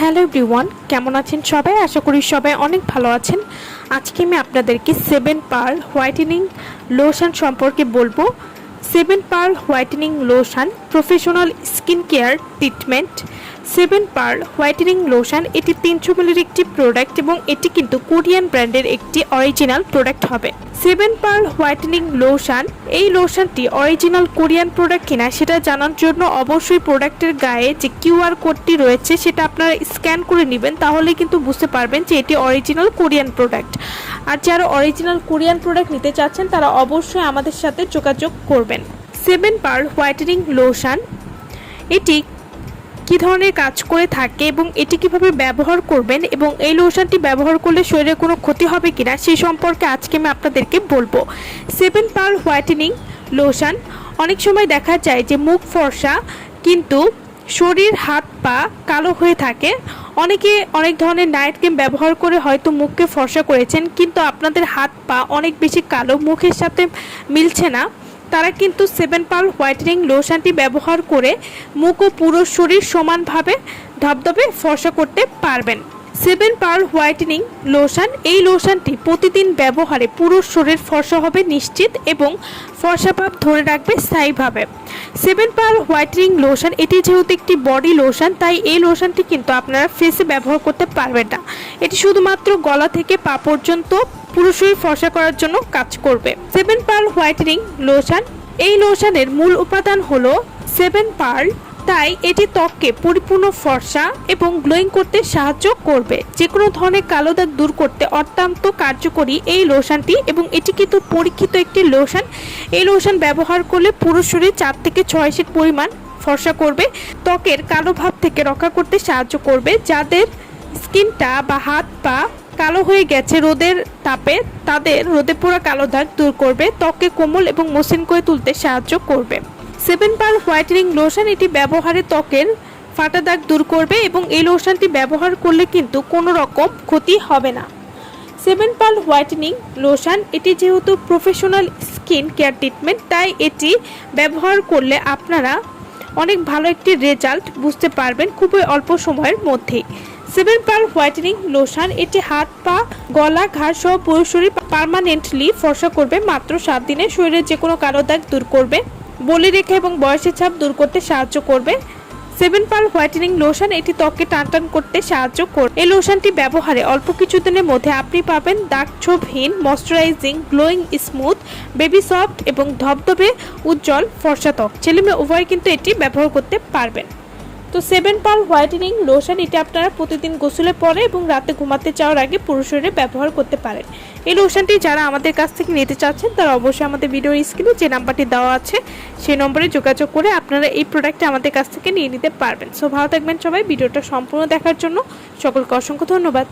Hello everyone, কেমন আছেন সবাই? আশা করি সবাই অনেক ভালো আছেন। আজকে আমি আপনাদেরকে 7 পার্ল হোয়াইটেনিং লোশন সম্পর্কে বলবো। 7 pearl whitening lotion professional skin care treatment. 7 pearl whitening lotion এটি 300 ml একটি প্রোডাক্ট এবং এটি কিন্তু কোরিয়ান ব্র্যান্ডের একটি অরিজিনাল প্রোডাক্ট হবে। 7 পার্ল হোয়াইটেনিং লোশন, এই লোশনটি অরিজিনাল কোরিয়ান প্রোডাক্ট কিনা সেটা জানার জন্য অবশ্যই প্রোডাক্টের গায়ে যে কিউআর কোডটি রয়েছে সেটা আপনারা স্ক্যান করে নেবেন, তাহলে কিন্তু বুঝতে পারবেন যে এটি অরিজিনাল কোরিয়ান প্রোডাক্ট। আর যারা অরিজিনাল কোরিয়ান প্রোডাক্ট নিতে চাচ্ছেন তারা অবশ্যই আমাদের সাথে যোগাযোগ করবেন। 7 পার্ল হোয়াইটেনিং লোশন এটি কী ধরনের কাজ করে থাকে এবং এটি কিভাবে ব্যবহার করবেন এবং এই লোশনটি ব্যবহার করলে শরীরে কোনো ক্ষতি হবে কিনা সেই সম্পর্কে আজকে আমি আপনাদেরকে বলবো। 7 পার্ল হোয়াইটেনিং লোশন, অনেক সময় দেখা যায় যে মুখ ফর্সা কিন্তু শরীর হাত পা কালো হয়ে থাকে। অনেকে অনেক ধরনের নাইট ক্রিম ব্যবহার করে হয়তো মুখকে ফর্সা করেছেন, কিন্তু আপনাদের হাত পা অনেক বেশি কালো, মুখের সাথে মিলছে না, তারা কিন্তু 7 পার্ল হোয়াইটেনিং লোশনটি ব্যবহার করে মুখ ও পুরো শরীর সমানভাবে ধবধবে ফর্সা করতে পারবেন। 7 পার্ল হোয়াইটেনিং লোশন, এই লোশনটি প্রতিদিন ব্যবহারে পুরো শরীর ফর্সা হবে নিশ্চিত এবং ফর্সা ভাব ধরে রাখবে স্থায়ীভাবে। 7 পার্ল হোয়াইটেনিং লোশন এটি যেহেতু একটি বডি লোশন, তাই এই লোশনটি কিন্তু আপনারা ফেসে ব্যবহার করতে পারবেন না। এটি শুধুমাত্র গলা থেকে পা পর্যন্ত পুরো শরীর ফর্সা করার জন্য কাজ করবে। 7 পার্ল হোয়াইটেনিং লোশন, এই লোশনের মূল উপাদান হলো 7 পার্ল, তাই এটি ত্বককে পরিপূর্ণ ফর্সা এবং গ্লোয়িং করতে সাহায্য করবে। যে কোনো ধরনের কালো দাগ দূর করতে অত্যন্ত কার্যকরী এই লোশনটি এবং এটি কিন্তু পরীক্ষিত একটি লোশন। এই লোশন ব্যবহার করলে পুরো শরীর 4 থেকে 6 শীট পরিমাণ ফর্সা করবে, ত্বকের কালো ভাব থেকে রক্ষা করতে সাহায্য করবে। যাদের স্কিনটা বা হাত পা কালো হয়ে গেছে রোদের তাপে, তাদের রোদে পোড়া কালো দাগ দূর করবে, ত্বককে কোমল এবং মসৃণ করে তুলতে সাহায্য করবে। 7 পার্ল হোয়াইটেনিং লোশন এটি ব্যবহারে ত্বকের ফাটা দাগ দূর করবে এবং এই লোশনটি ব্যবহার করলে কিন্তু কোনো রকম ক্ষতি হবে না। 7 পার্ল হোয়াইটেনিং লোশন এটি যেহেতু প্রফেশনাল স্কিন কেয়ার ট্রিটমেন্ট, তাই এটি ব্যবহার করলে আপনারা অনেক ভালো একটি রেজাল্ট বুঝতে পারবেন খুবই অল্প সময়ের মধ্যেই। 7 পার্ল হোয়াইটেনিং লোশন এটি হাত পা গলা ঘাড় সহ পুরো শরীর পার্মানেন্টলি ফর্সা করবে মাত্র 7 দিনে। শরীরের যে কোনো কালো দাগ দূর করবে, বলিরেখা এবং বয়সের ছাপ দূর করতে সাহায্য করবে। 7 পার্ল হোয়াইটেনিং লোশন এটি ত্বককে টানটান করতে সাহায্য করবে। এই লোশনটি ব্যবহারে অল্প কিছুদিনের মধ্যে আপনি পাবেন দাগ ছোপহীন, moisturising, glowing, smooth, baby soft এবং ধবধবে উজ্জ্বল ফর্সা ত্বক। ছেলে মেয়ে উভয় কিন্তু এটি ব্যবহার করতে পারবেন। তো 7 পার্ল হোয়াইটেনিং লোশন এটি আপনারা প্রতিদিন গোসলের পরে এবং রাতে ঘুমাতে যাওয়ার আগে পুরো শরীরে ব্যবহার করতে পারেন। এই লোশনটি যারা আমাদের কাছ থেকে নিতে চাচ্ছেন তারা অবশ্যই আমাদের ভিডিওর স্ক্রিনে যে নাম্বারটি দেওয়া আছে সেই নম্বরে যোগাযোগ করে আপনারা এই প্রোডাক্টটি আমাদের কাছ থেকে নিয়ে নিতে পারবেন। সো ভালো থাকবেন সবাই। ভিডিওটা সম্পূর্ণ দেখার জন্য সকলকে অসংখ্য ধন্যবাদ।